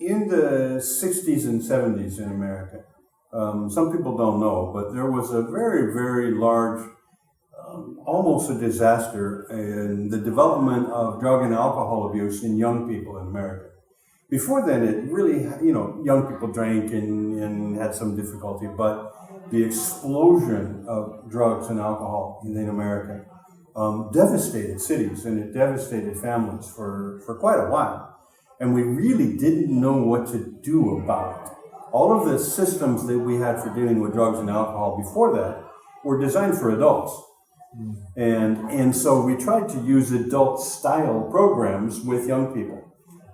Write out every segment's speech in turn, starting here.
In the 60s and 70s in America, some people don't know, but there was a very, very large, almost a disaster in the development of drug and alcohol abuse in young people in America. Before then, it really, young people drank and had some difficulty, but the explosion of drugs and alcohol in America devastated cities, and it devastated families for quite a while. And we really didn't know what to do about it. All of the systems that we had for dealing with drugs and alcohol before that were designed for adults. And so we tried to use adult-style programs with young people.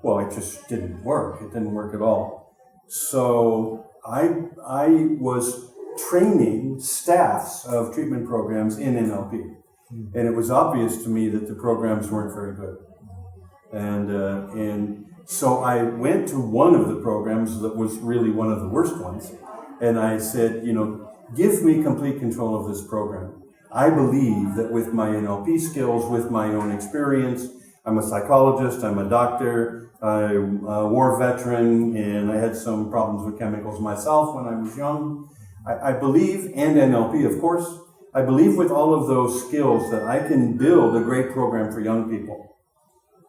Well, it just didn't work. It didn't work at all. So I was training staffs of treatment programs in NLP. And it was obvious to me that the programs weren't very good. And so I went to one of the programs that was really one of the worst ones. And I said, give me complete control of this program. I believe that with my NLP skills, with my own experience, I'm a psychologist, I'm a doctor, I'm a war veteran, and I had some problems with chemicals myself when I was young. I believe, and NLP of course, I believe with all of those skills that I can build a great program for young people.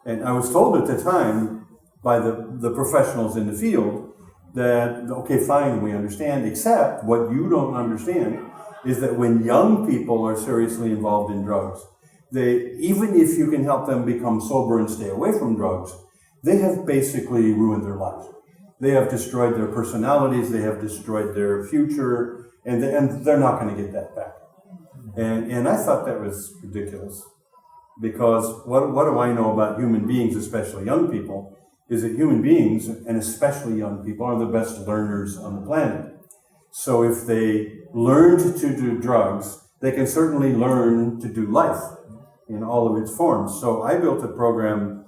And I was told at the time by the professionals in the field that, okay, fine, we understand, except what you don't understand is that when young people are seriously involved in drugs, even if you can help them become sober and stay away from drugs, they have basically ruined their lives. They have destroyed their personalities, they have destroyed their future, and they're not going to get that back. And I thought that was ridiculous, because what do I know about human beings, especially young people, is that human beings, and especially young people, are the best learners on the planet. So if they learned to do drugs, they can certainly learn to do life in all of its forms. So I built a program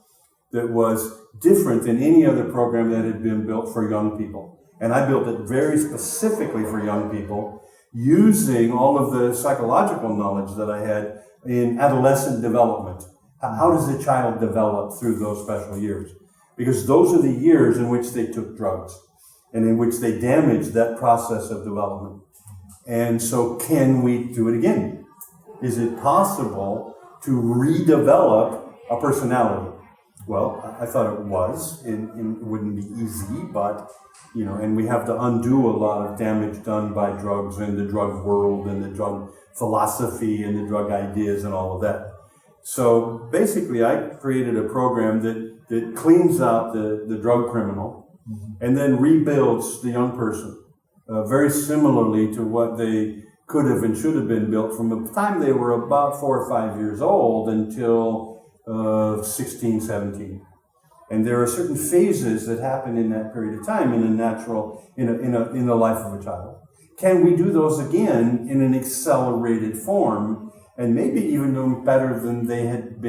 that was different than any other program that had been built for young people. And I built it very specifically for young people, using all of the psychological knowledge that I had in adolescent development. How does a child develop through those special years? Because those are the years in which they took drugs and in which they damaged that process of development. And so can we do it again? Is it possible to redevelop a personality? Well, I thought it was. It wouldn't be easy, but, and we have to undo a lot of damage done by drugs and the drug world and the drug philosophy and the drug ideas and all of that. So basically, I created a program that cleans out the drug criminal and then rebuilds the young person, very similarly to what they could have and should have been built from the time they were about 4 or 5 years old until 16, 17. And there are certain phases that happen in that period of time in the life of a child. Can we do those again in an accelerated form and maybe even do better than they had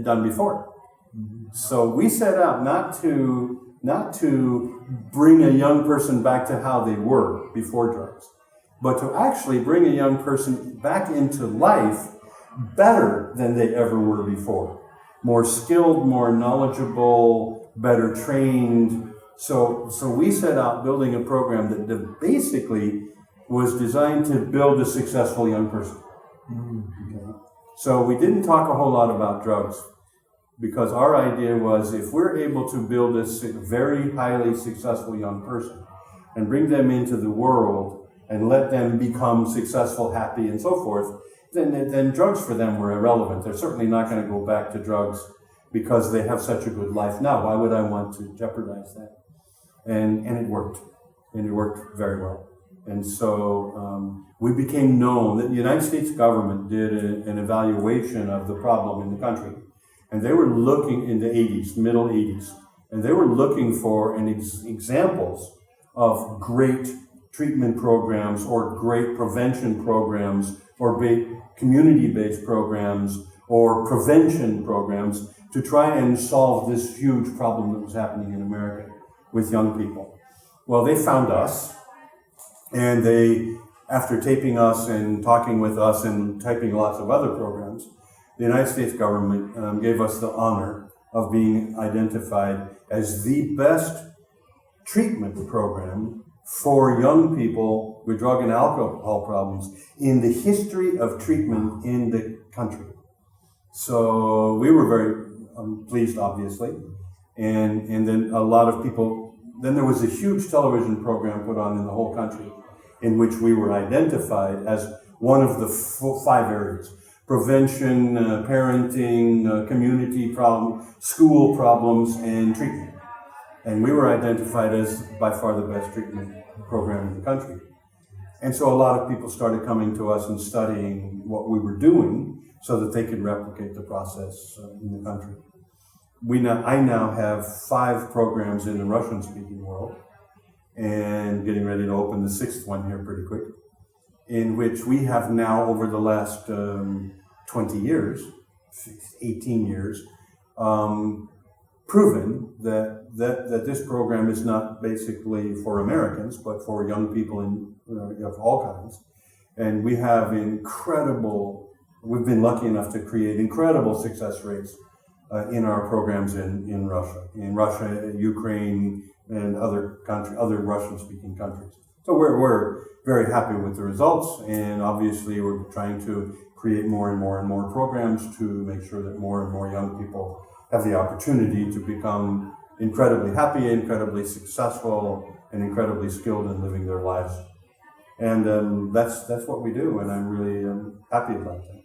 done before? So we set out not to bring a young person back to how they were before drugs, but to actually bring a young person back into life better than they ever were before. More skilled, more knowledgeable, better trained. So we set out building a program that basically was designed to build a successful young person. Okay. So we didn't talk a whole lot about drugs, because our idea was, if we're able to build a very highly successful young person and bring them into the world and let them become successful, happy, and so forth, then drugs for them were irrelevant. They're certainly not going to go back to drugs because they have such a good life now. Why would I want to jeopardize that? And it worked. And it worked very well. And so we became known that the United States government did an evaluation of the problem in the country. And they were looking in the 80s, middle 80s, and they were looking for examples of great treatment programs or great prevention programs or community-based programs or prevention programs to try and solve this huge problem that was happening in America with young people. Well, they found us, and they, after taping us and talking with us and typing lots of other programs, the United States government gave us the honor of being identified as the best treatment program for young people with drug and alcohol problems in the history of treatment in the country. So we were very pleased, obviously. And then a lot of people, then there was a huge television program put on in the whole country in which we were identified as one of the 5 areas: prevention, parenting, community problem, school problems, and treatment. And we were identified as by far the best treatment program in the country. And so a lot of people started coming to us and studying what we were doing so that they could replicate the process in the country. I now have 5 programs in the Russian-speaking world, and getting ready to open the 6th one here pretty quick, in which we have now, over the last 20 years, 18 years, proven that this program is not basically for Americans, but for young people of all kinds. And we have we've been lucky enough to create incredible success rates in our programs in Russia, Ukraine, and other Russian-speaking countries. So we're very happy with the results, and obviously we're trying to create more and more programs to make sure that more and more young people have the opportunity to become incredibly happy, incredibly successful, and incredibly skilled in living their lives. And that's what we do, and I'm really happy about that.